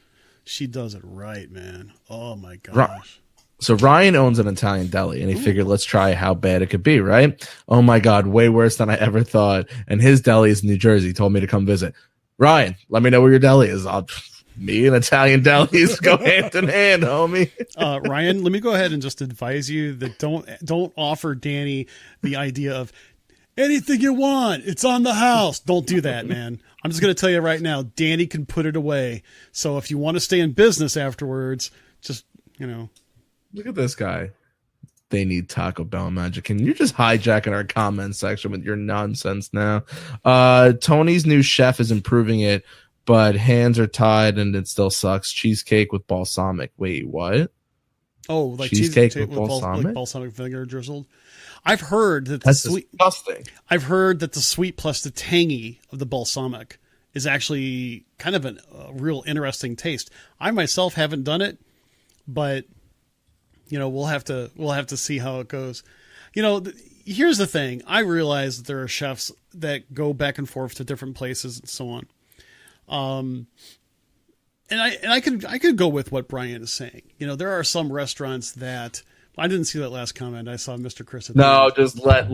right, man. Oh my gosh. So Ryan owns an Italian deli and he figured, let's try how bad it could be, right? Oh my God, way worse than I ever thought. And his deli is in New Jersey. He told me to come visit. Ryan, let me know where your deli is. Me and Italian delis go hand in hand, homie. Ryan, let me go ahead and just advise you that don't offer Danny the idea of anything you want. It's on the house. Don't do that, man. I'm just going to tell you right now, Danny can put it away. So if you want to stay in business afterwards, just, Look at this guy. They need Taco Bell magic. And you're just hijacking our comment section with your nonsense now. Tony's new chef is improving it, but hands are tied and it still sucks. Cheesecake with balsamic. Wait, what? Oh, like cheesecake with balsamic? Like balsamic vinegar drizzled. I've heard that disgusting. I've heard that the sweet plus the tangy of the balsamic is actually kind of a real interesting taste. I myself haven't done it, but we'll have to see how it goes. Here's the thing. I realize that there are chefs that go back and forth to different places and so on. And I could go with what Brian is saying. There are some restaurants that I didn't see that last comment. I saw Mr. Chris. No, just let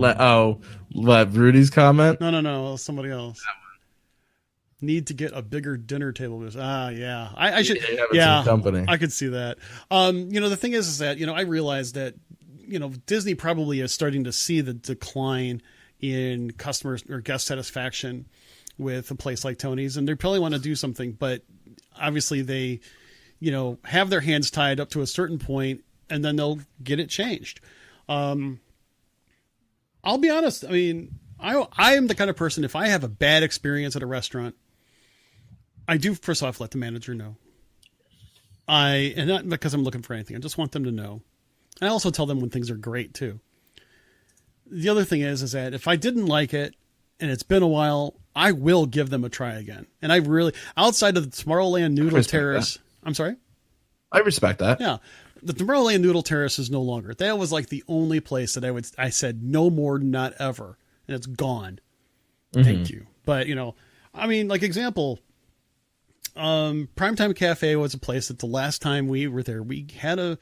Rudy's comment. No, somebody else. Need to get a bigger dinner table. Yeah, I should. Yeah, company. I could see that. The thing is that I realize that Disney probably is starting to see the decline in customers or guest satisfaction with a place like Tony's, and they probably want to do something, but obviously they, have their hands tied up to a certain point, and then they'll get it changed. I'll be honest. I mean, I am the kind of person, if I have a bad experience at a restaurant, I do first off let the manager know. and not because I'm looking for anything. I just want them to know. I also tell them when things are great too. The other thing is that if I didn't like it and it's been a while, I will give them a try again. And I really, outside of the Tomorrowland Noodle Terrace, I'm sorry? I respect that. Yeah. The Tomorrowland Noodle Terrace is no longer. That was like the only place that I said no more, not ever. And it's gone. Thank you. But, I mean, like example, Primetime Cafe was a place that the last time we were there, we had a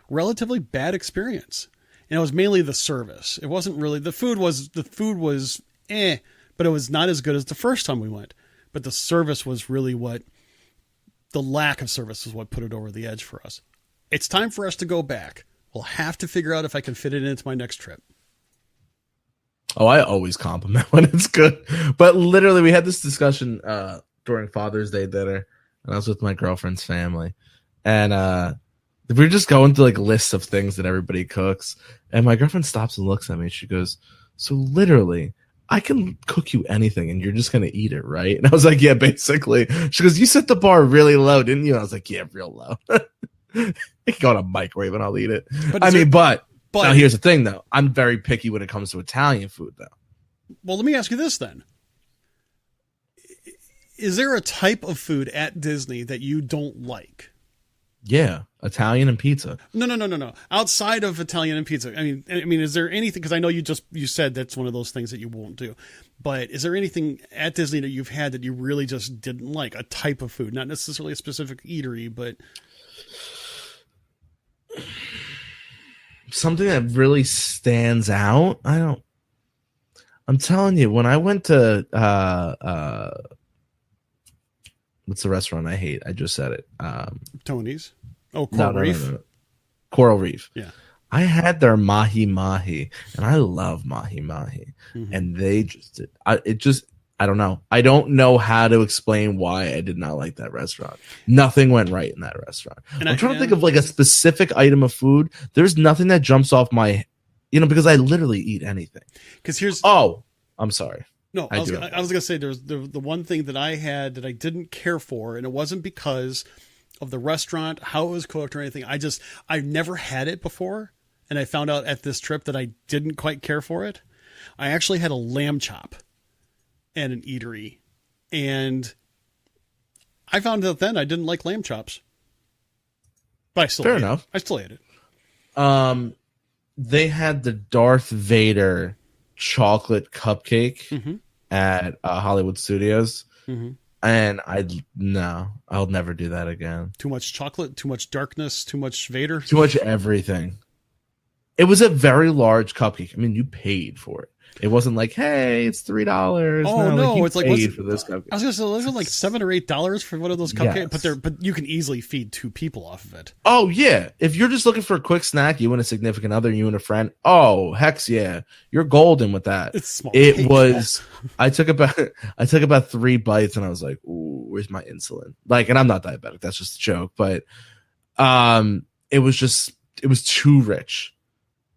relatively bad experience. And it was mainly the service. It wasn't really, the food was but it was not as good as the first time we went. But the service was really the lack of service is what put it over the edge for us. It's time for us to go back. We'll have to figure out if I can fit it into my next trip. Oh, I always compliment when it's good. But literally, we had this discussion during Father's Day dinner, and I was with my girlfriend's family. And we were just going through like lists of things that everybody cooks. And my girlfriend stops and looks at me. She goes, so literally, I can cook you anything and you're just going to eat it, right? And I was like, yeah, basically. She goes, you set the bar really low, didn't you? And I was like, yeah, real low. I can go in a microwave and I'll eat it. But now here's the thing, though. I'm very picky when it comes to Italian food, though. Well, let me ask you this then. Is there a type of food at Disney that you don't like? Yeah, Italian and pizza. No. Outside of Italian and pizza, I mean, is there anything? Because I know you said that's one of those things that you won't do. But is there anything at Disney that you've had that you really just didn't like? A type of food, not necessarily a specific eatery, but something that really stands out. I'm telling you, when I went to what's the restaurant I hate? I just said it. Tony's. Oh, Coral Reef. No. Coral Reef. Yeah. I had their mahi mahi, and I love mahi mahi. Mm-hmm. And they just did. I don't know. I don't know how to explain why I did not like that restaurant. Nothing went right in that restaurant. And I'm trying to think of like a specific item of food. There's nothing that jumps off my, because I literally eat anything. I'm sorry. No, I was going to say there's the one thing that I had that I didn't care for, and it wasn't because of the restaurant, how it was cooked or anything. I've never had it before, and I found out at this trip that I didn't quite care for it. I actually had a lamb chop at an eatery, and I found out then I didn't like lamb chops. But I still ate it. They had the Darth Vader chocolate cupcake at Hollywood Studios, and I'll never do that again. Too much chocolate, too much darkness, too much Vader, too much everything. It was a very large cupcake. I mean, you paid for it. It wasn't like, hey, it's $3. Oh no, it's like for this cupcake. I was gonna say, was it like $7 or $8 for one of those cupcakes? Yes. But you can easily feed 2 people off of it. Oh yeah, if you're just looking for a quick snack, you and a significant other, you and a friend. Oh heck yeah, you're golden with that. It's small. It was. I took about 3 bites and I was like, ooh, where's my insulin? Like, and I'm not diabetic. That's just a joke. But it was too rich.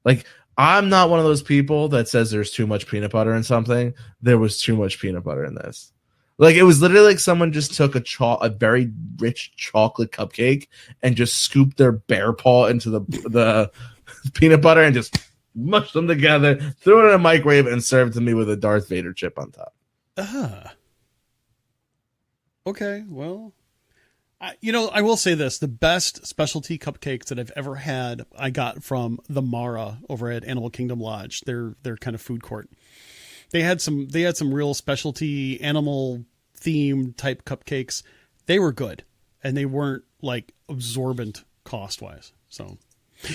Like, I'm not one of those people that says there's too much peanut butter in something. There was too much peanut butter in this. Like, it was literally like someone just took a very rich chocolate cupcake and just scooped their bear paw into the peanut butter and just mushed them together, threw it in a microwave, and served to me with a Darth Vader chip on top. Okay, well, I will say this: the best specialty cupcakes that I've ever had, I got from the Mara over at Animal Kingdom Lodge. Their kind of food court. They had some real specialty animal themed type cupcakes. They were good, and they weren't like absorbent cost wise. So,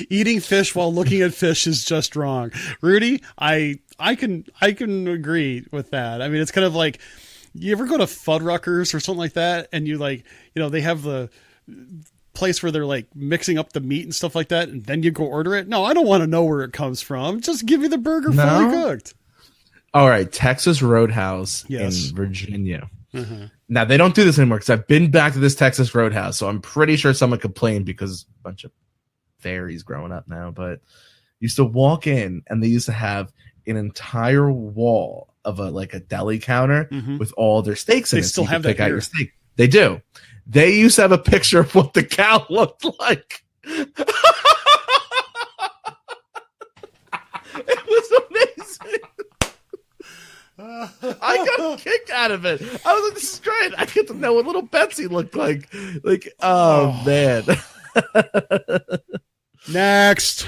eating fish while looking at fish is just wrong, Rudy. I can agree with that. I mean, it's kind of like, you ever go to Fuddruckers or something like that, and you they have the place where they're like mixing up the meat and stuff like that, and then you go order it? No, I don't want to know where it comes from. Just give me the burger fully cooked. All right, Texas Roadhouse in Virginia. Now, they don't do this anymore because I've been back to this Texas Roadhouse, so I'm pretty sure someone complained because a bunch of fairies growing up now. But used to walk in, and they used to have an entire wall of a deli counter with all their steaks in it. They still have that pick out your steak. They do. They used to have a picture of what the cow looked like. It was amazing. I got a kick out of it. I was like, this is great. I get to know what little Betsy looked like. Man. Next.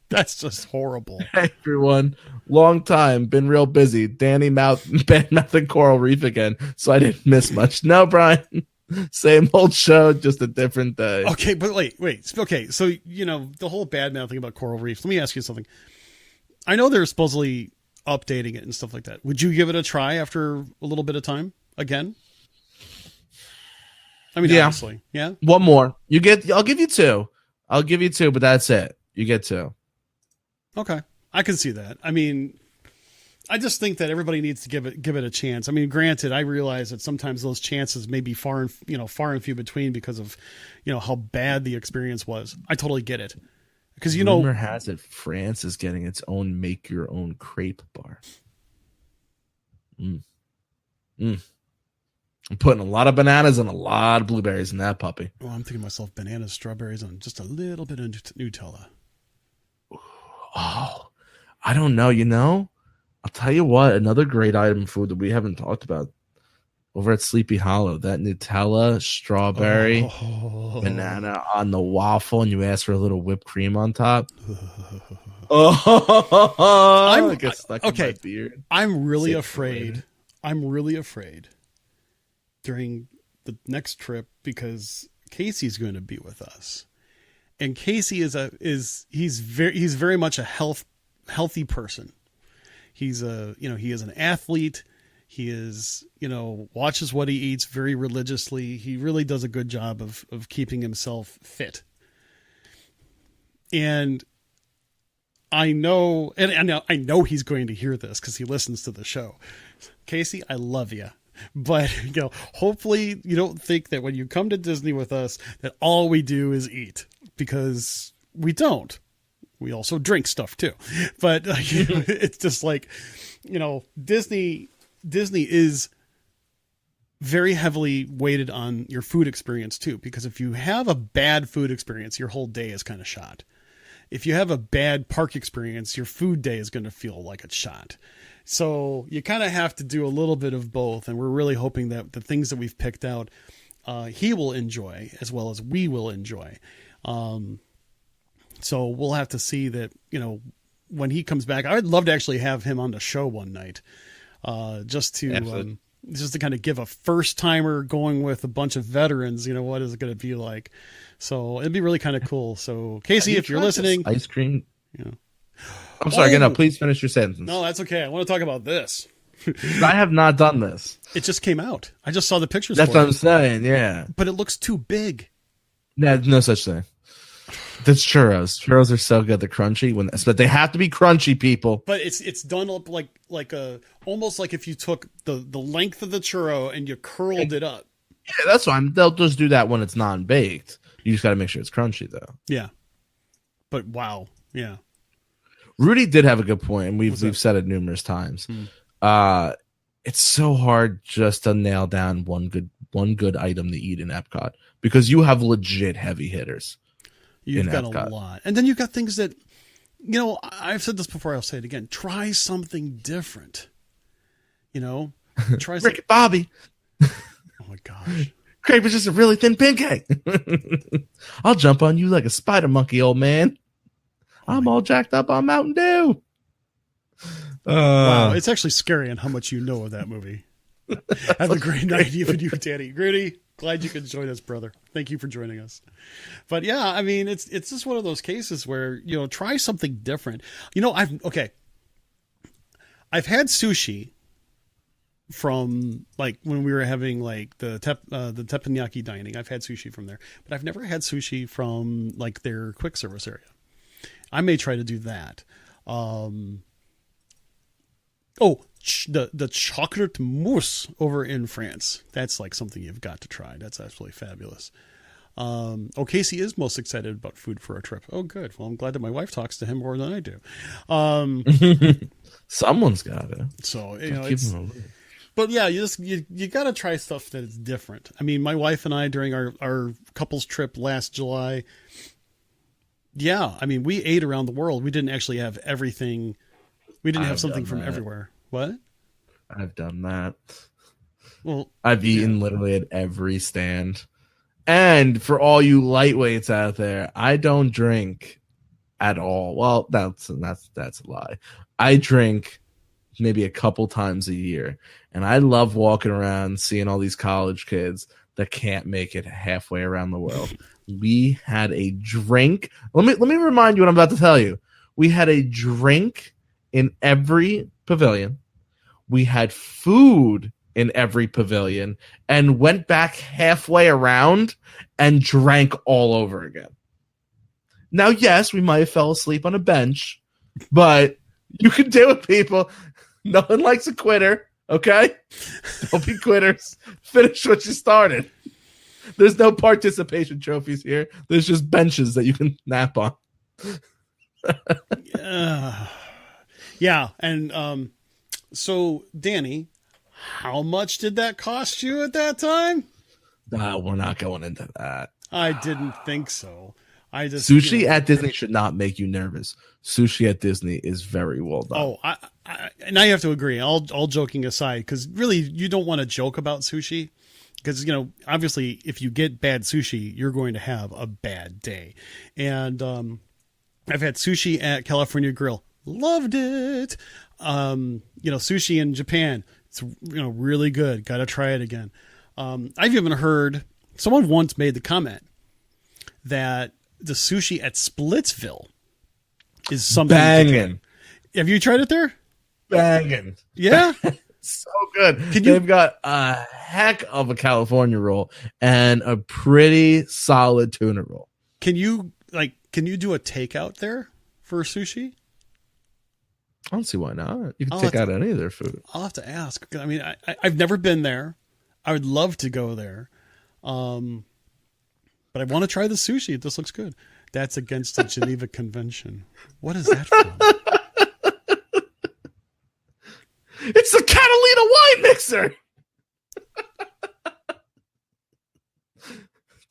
That's just horrible. Hey, everyone. Long time. Been real busy. Danny bad mouth and coral reef again, so I didn't miss much. No, Brian. Same old show, just a different day. Okay, but wait. Okay, so, the whole bad mouth thing about coral reefs. Let me ask you something. I know they're supposedly updating it and stuff like that. Would you give it a try after a little bit of time again? I mean, honestly, yeah. One more. I'll give you two. But that's it. You get two. Okay, I can see that. I mean, I just think that everybody needs to give it a chance. I mean, granted, I realize that sometimes those chances may be far and few between because of, how bad the experience was. I totally get it. Because rumor has it France is getting its own make your own crepe bar. I'm putting a lot of bananas and a lot of blueberries in that puppy. Oh, I'm thinking myself bananas, strawberries, and just a little bit of Nutella. Oh, I don't know. I'll tell you what, another great item food that we haven't talked about over at Sleepy Hollow, that Nutella, strawberry, banana on the waffle, and you ask for a little whipped cream on top. I get stuck in my beard. I'm really afraid during the next trip because Casey's going to be with us. And Casey he's very much a healthy person. He is an athlete. He is, watches what he eats very religiously. He really does a good job of keeping himself fit. And I know he's going to hear this because he listens to the show. Casey, I love you. But, hopefully you don't think that when you come to Disney with us that all we do is eat, because we don't. We also drink stuff too. But it's just like, Disney is very heavily weighted on your food experience too, because if you have a bad food experience, your whole day is kind of shot. If you have a bad park experience, your food day is going to feel like it's shot. So you kind of have to do a little bit of both. And we're really hoping that the things that we've picked out, he will enjoy as well as we will enjoy. So we'll have to see that, when he comes back. I would love to actually have him on the show one night. Just to kind of give a first timer going with a bunch of veterans, what is it going to be like? So it'd be really kind of cool. So Casey, if you're listening, ice cream, I'm sorry, again, please finish your sentence. No, that's okay. I want to talk about this. I have not done this. It just came out. I just saw the pictures. That's what I'm saying. Yeah. But it looks too big. No such thing. That's churros. Churros are so good. They're crunchy, but they have to be crunchy, people. But it's done up like almost like if you took the length of the churro and you curled it up. Yeah, that's fine. They'll just do that when it's non-baked. You just got to make sure it's crunchy, though. Yeah. But wow, yeah. Rudy did have a good point, and we've said it numerous times. It's so hard just to nail down one good item to eat in Epcot because you have legit heavy hitters. You've got a lot. And then you've got things that, I've said this before, I'll say it again. Try something different. Try Rick and Bobby. Oh my gosh. Crepe is just a really thin pancake. I'll jump on you like a spider monkey, old man. I'm all jacked up on Mountain Dew. Wow, it's actually scary on how much you know of that movie. Have a great night, even you, Danny. Rudy, glad you could join us, brother. Thank you for joining us. But yeah, I mean, it's just one of those cases where, try something different. I've had sushi from like when we were having like the teppanyaki dining. I've had sushi from there, but I've never had sushi from like their quick service area. I may try to do that. The chocolate mousse over in France. That's like something you've got to try. That's absolutely fabulous. Casey is most excited about food for our trip. Oh, good. Well, I'm glad that my wife talks to him more than I do. Someone's got it. So, But yeah, you got to try stuff that is different. I mean, my wife and I, during our couples trip last July, yeah, I mean, we ate around the world. We didn't actually have everything. We didn't have something from everywhere. What? I've done that. Well, I've eaten literally at every stand. And for all you lightweights out there, I don't drink at all. Well, that's a lie. I drink maybe a couple times a year, and I love walking around seeing all these college kids that can't make it halfway around the world. We had a drink. Let me remind you what I'm about to tell you. We had a drink in every pavilion. We had food in every pavilion and went back halfway around and drank all over again. Now, yes, we might have fell asleep on a bench, but you can do it, people. No one likes a quitter, okay? Don't be quitters. Finish what you started. There's no participation trophies here. There's just benches that you can nap on. Yeah, and so, Danny, how much did that cost you at that time? We're not going into that. I didn't think so. Sushi at Disney should not make you nervous. Sushi at Disney is very well done. Oh, and I have to agree. All joking aside, because really you don't want to joke about sushi, because obviously if you get bad sushi, you're going to have a bad day. And I've had sushi at California Grill, loved it. Sushi in Japan, it's really good. Got to try it again. I've even heard someone once made the comment that the sushi at Splitsville is something banging. Have you tried it there? Banging. Yeah. So good. They've got a heck of a California roll and a pretty solid tuna roll. Can you do a takeout there for sushi? I don't see why not. You can take out any of their food. I'll have to ask. I mean, I've never been there. I would love to go there. But I want to try the sushi. This looks good. That's against the Geneva Convention. What is that from? It's the Catalina wine mixer.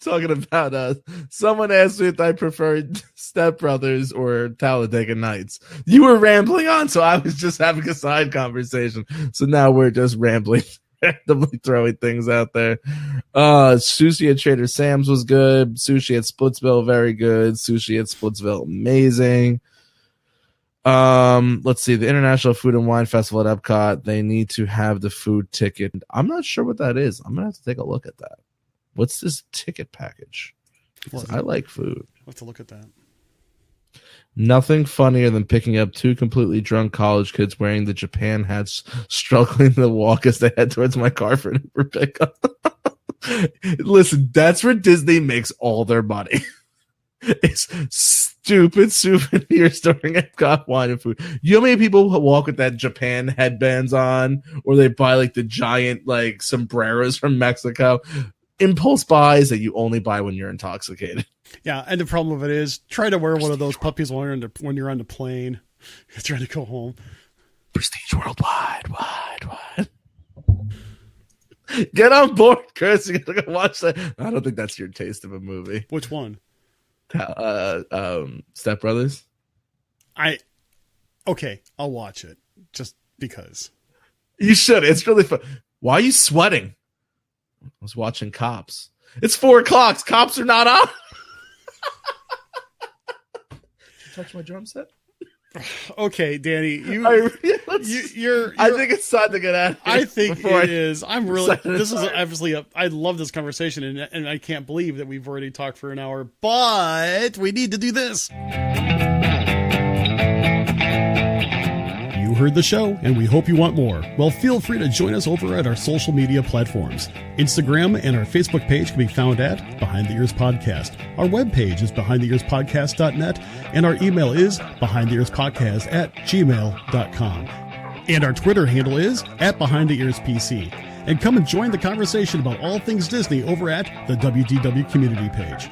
Talking about someone asked me if I preferred Step Brothers or Talladega Nights. You were rambling on, so I was just having a side conversation. So now we're just rambling, randomly throwing things out there. Sushi at Trader Sam's was good. Sushi at Splitsville, very good. Sushi at Splitsville, amazing. Let's see, the International Food and Wine Festival at Epcot, they need to have the food ticket. I'm not sure what that is. I'm gonna have to take a look at that. What's this ticket package? I like food. I'll have to look at that. Nothing funnier than picking up two completely drunk college kids wearing the Japan hats, struggling to walk as they head towards my car for an Uber pickup. Listen, that's where Disney makes all their money. It's stupid souvenirs during Epcot wine and food. You know how many people walk with that Japan headbands on, or they buy like the giant like sombreros from Mexico? Impulse buys that you only buy when you're intoxicated. Yeah, and the problem of it is, try to wear one of those puppies when you're on the plane. You're trying to go home. Prestige worldwide, wide. Get on board, Chris. You gotta go watch that. I don't think that's your taste of a movie. Which one? Step Brothers. Okay, I'll watch it just because. You should. It's really fun. Why are you sweating? I was watching Cops. It's 4:00. Cops are not on. Did you touch my drum set? Okay, Danny, I think it's time to get out of here. I think it is. I'm really. This is obviously I love this conversation, and I can't believe that we've already talked for an hour. But we need to do this. You heard the show, and we hope you want more. Well, feel free to join us over at our social media platforms. Instagram and our Facebook page can be found at Behind the Ears Podcast. Our webpage is behindtheearspodcast.net, and our email is behindtheearspodcast@gmail.com. And our Twitter handle is @BehindTheEarsPC. And come and join the conversation about all things Disney over at the WDW community page.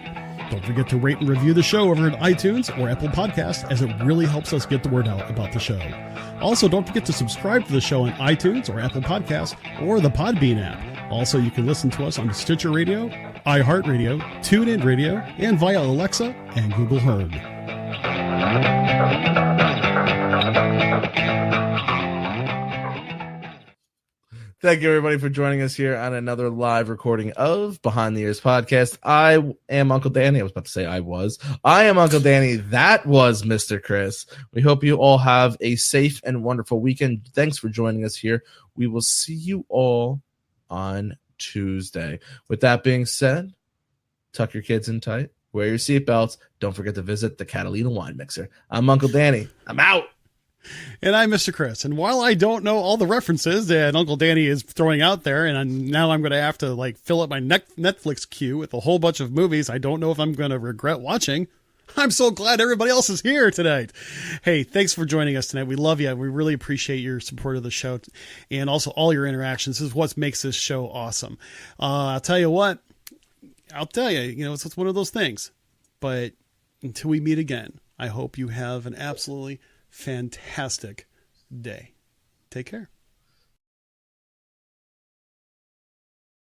Don't forget to rate and review the show over at iTunes or Apple Podcasts, as it really helps us get the word out about the show. Also, don't forget to subscribe to the show on iTunes or Apple Podcasts or the Podbean app. Also, you can listen to us on Stitcher Radio, iHeartRadio, TuneIn Radio, and via Alexa and Google Home. Thank you, everybody, for joining us here on another live recording of Behind the Ears podcast. I am Uncle Danny. I was about to say I was. I am Uncle Danny. That was Mr. Chris. We hope you all have a safe and wonderful weekend. Thanks for joining us here. We will see you all on Tuesday. With that being said, tuck your kids in tight, wear your seatbelts. Don't forget to visit the Catalina Wine Mixer. I'm Uncle Danny. I'm out. And I'm Mr. Chris. And while I don't know all the references that Uncle Danny is throwing out there, and now I'm going to have to fill up my Netflix queue with a whole bunch of movies I don't know if I'm going to regret watching, I'm so glad everybody else is here tonight. Hey, thanks for joining us tonight. We love you. We really appreciate your support of the show and also all your interactions. This is what makes this show awesome. I'll tell you, it's one of those things. But until we meet again, I hope you have an absolutely fantastic day. Take care.